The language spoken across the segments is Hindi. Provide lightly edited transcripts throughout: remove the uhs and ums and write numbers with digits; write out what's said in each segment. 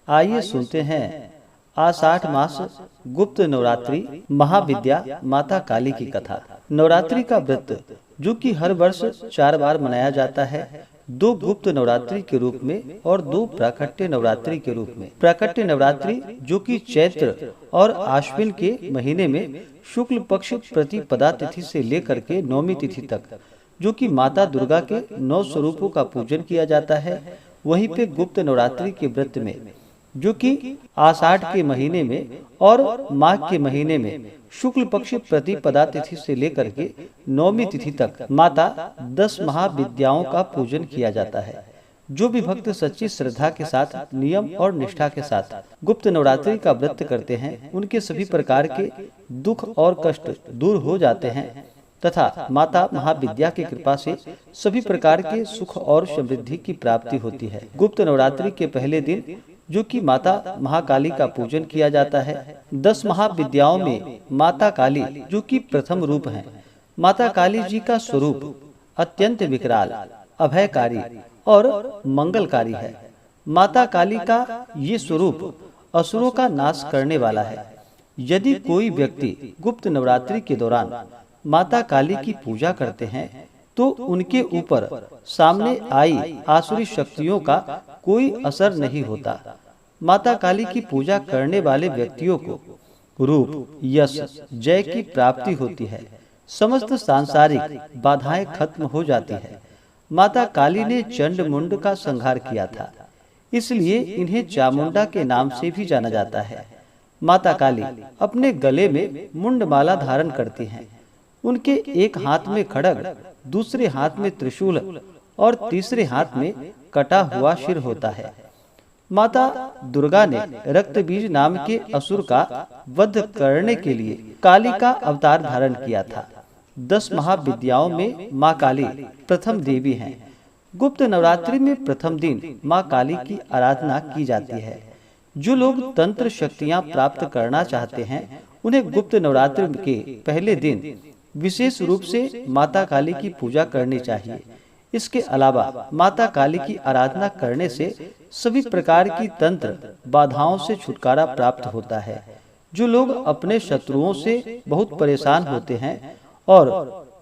आइए सुनते हैं आषाढ़ मास गुप्त नवरात्रि महाविद्या माता काली की कथा। नवरात्रि का व्रत जो कि हर वर्ष 4 बार मनाया जाता है, 2 गुप्त नवरात्रि के रूप में और 2 प्राकट्य नवरात्रि के रूप में। प्राकट्य नवरात्रि जो कि चैत्र और आश्विन के महीने में शुक्ल पक्ष प्रतिपदा तिथि से लेकर के नौमी तिथि तक, जो कि माता दुर्गा के 9 स्वरूपों का पूजन किया जाता है। वहीं पे गुप्त नवरात्रि के व्रत में जो कि आषाढ़ के महीने में और माघ के महीने में शुक्ल पक्ष प्रतिपदा तिथि से लेकर के नौमी तिथि तक माता 10 महाविद्याओं का पूजन किया जाता है। जो भी भक्त सच्ची श्रद्धा के साथ नियम और निष्ठा के साथ गुप्त नवरात्रि का व्रत करते हैं, उनके सभी प्रकार के दुख और कष्ट दूर हो जाते हैं तथा माता महाविद्या की कृपा से सभी प्रकार के सुख और समृद्धि की प्राप्ति होती है। गुप्त नवरात्रि के पहले दिन जो कि माता महाकाली का पूजन किया जाता है। 10 महाविद्याओं में माता काली जो कि प्रथम रूप है। माता काली जी का स्वरूप अत्यंत विकराल, अभयकारी और मंगलकारी है। माता काली का ये स्वरूप असुरों का नाश करने वाला है। यदि कोई व्यक्ति गुप्त नवरात्रि के दौरान माता काली की पूजा करते हैं तो उनके ऊपर सामने आई आसुरी शक्तियों का कोई असर नहीं होता। माता काली की पूजा करने वाले व्यक्तियों को रूप, यश, जय की प्राप्ति होती है। समस्त सांसारिक बाधाएं खत्म हो जाती है। माता काली ने चंड मुंड का संहार किया था, इसलिए इन्हें चामुंडा के नाम से भी जाना जाता है। माता काली अपने गले में मुंडमाला धारण करती हैं। उनके एक हाथ में खड्ग, दूसरे हाथ में त्रिशूल और तीसरे हाथ में कटा हुआ सिर होता है। माता दुर्गा ने रक्तबीज नाम के असुर का वध करने के लिए काली का अवतार धारण किया था। 10 महाविद्याओं में माँ काली प्रथम देवी हैं। गुप्त नवरात्रि में प्रथम दिन माँ काली की आराधना की जाती है। जो लोग तंत्र शक्तियाँ प्राप्त करना चाहते हैं, उन्हें गुप्त नवरात्रि के पहले दिन विशेष रूप से माता काली की पूजा करनी चाहिए। इसके अलावा माता काली की आराधना करने से सभी प्रकार की तंत्र बाधाओं से छुटकारा प्राप्त होता है। जो लोग अपने शत्रुओं से बहुत परेशान होते हैं और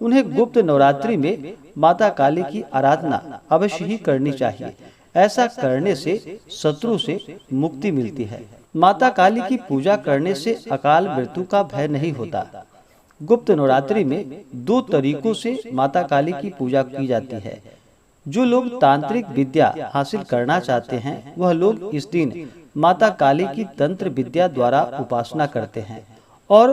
उन्हें गुप्त नवरात्रि में माता काली की आराधना अवश्य ही करनी चाहिए। ऐसा करने से शत्रु से मुक्ति मिलती है। माता काली की पूजा करने से अकाल मृत्यु का भय नहीं होता। गुप्त नवरात्रि में 2 तरीकों से माता काली की पूजा की जाती है। जो लोग तांत्रिक विद्या हासिल करना चाहते हैं, वह लोग इस दिन माता काली की तंत्र विद्या द्वारा उपासना करते हैं और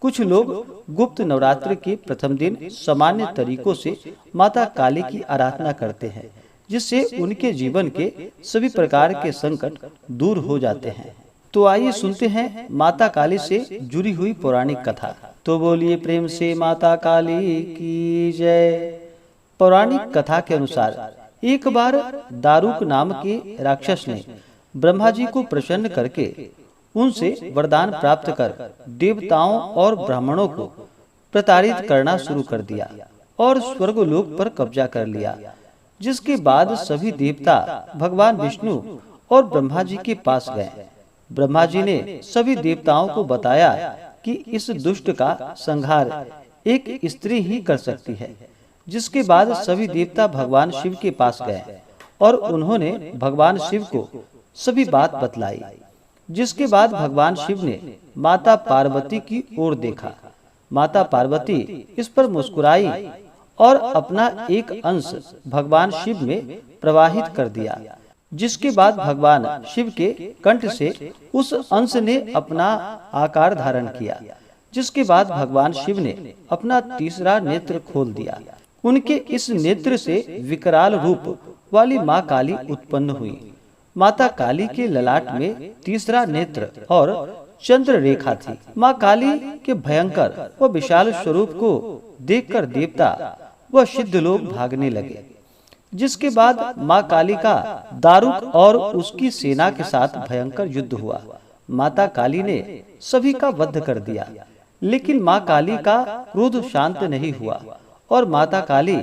कुछ लोग गुप्त नवरात्रि के प्रथम दिन सामान्य तरीकों से माता काली की आराधना करते हैं, जिससे उनके जीवन के सभी प्रकार के संकट दूर हो जाते हैं। तो आइए सुनते हैं माता काली से जुड़ी हुई पौराणिक कथा। तो बोलिए प्रेम से माता काली की जय। पौराणिक कथा के अनुसार एक बार दारुक नाम के राक्षस ने ब्रह्मा जी को प्रसन्न करके उनसे वरदान प्राप्त कर देवताओं और ब्राह्मणों को प्रताड़ित करना शुरू कर दिया और स्वर्गलोक पर कब्जा कर लिया। जिसके बाद सभी देवता भगवान विष्णु और ब्रह्मा जी के पास गए। ब्रह्मा जी ने सभी देवताओं को बताया कि इस दुष्ट का संहार एक स्त्री ही कर सकती है। जिसके बाद सभी देवता भगवान शिव के पास गए और उन्होंने भगवान शिव को सभी बात बतलाई। जिसके बाद भगवान शिव ने माता पार्वती की ओर देखा। माता पार्वती इस पर मुस्कुराई और अपना एक अंश भगवान शिव में प्रवाहित कर दिया। जिसके बाद भगवान शिव के कंठ से उस अंश ने अपना आकार धारण किया। जिसके बाद भगवान शिव ने अपना तीसरा नेत्र खोल दिया। उनके इस नेत्र से विकराल रूप वाली माँ काली उत्पन्न हुई। माता काली के ललाट में तीसरा नेत्र और चंद्र रेखा थी। माँ काली के भयंकर व विशाल स्वरूप को देखकर देवता व सिद्ध लोग भागने लगे। जिसके बाद माँ काली का दारुक और उसकी सेना के साथ भयंकर युद्ध हुआ। माता काली ने सभी का वध कर दिया, लेकिन माँ काली का क्रोध शांत नहीं हुआ और माता काली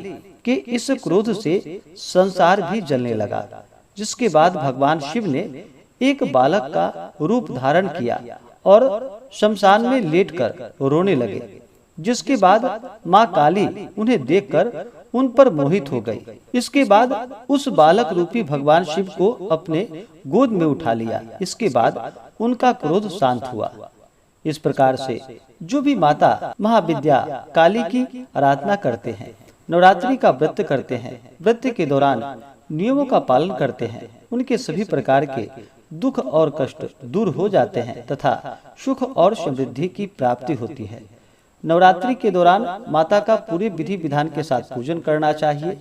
के इस क्रोध से संसार भी जलने लगा। जिसके बाद भगवान शिव ने एक बालक का रूप धारण किया और शमशान में लेटकर रोने लगे, जिसके बाद माँ काली उन्हें देखकर उन पर मोहित हो गई। इसके बाद उस बालक रूपी भगवान शिव को अपने गोद में उठा लिया। इसके बाद उनका क्रोध शांत हुआ। इस प्रकार से जो भी माता महाविद्या काली की आराधना करते हैं, नवरात्रि का व्रत करते हैं, व्रत के दौरान नियमों का पालन करते हैं, उनके सभी प्रकार के दुख और कष्ट दूर हो जाते हैं तथा सुख और समृद्धि की प्राप्ति होती है। नवरात्रि के दौरान माता का पूरे विधि विधान के साथ पूजन करना चाहिए।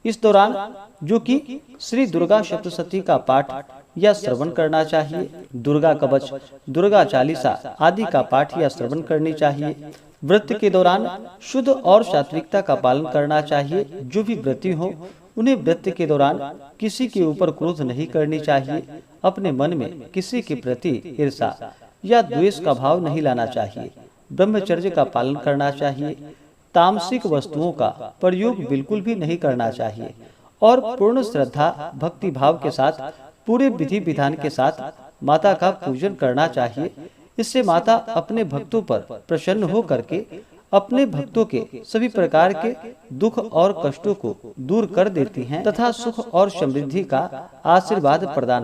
इस दौरान जो कि श्री दुर्गा सप्तशती का पाठ या श्रवण करना चाहिए, दुर्गा कवच, दुर्गा चालीसा आदि का पाठ या श्रवण करनी चाहिए। व्रत के दौरान शुद्ध और सात्विकता का पालन करना चाहिए। जो भी व्रती हो उन्हें व्रत के दौरान किसी के ऊपर क्रोध नहीं करनी चाहिए। अपने मन में किसी के प्रति ईर्षा या द्वेष का भाव नहीं लाना चाहिए। ब्रह्मचर्य का पालन करना चाहिए। तामसिक वस्तुओं का प्रयोग बिल्कुल भी नहीं करना चाहिए और पूर्ण श्रद्धा भक्ति भाव के साथ पूरे विधि विधान के साथ माता का पूजन करना चाहिए। इससे माता अपने भक्तों पर प्रसन्न हो करके अपने भक्तों के सभी प्रकार के दुख और कष्टों को दूर कर देती हैं तथा सुख और समृद्धि का आशीर्वाद प्रदान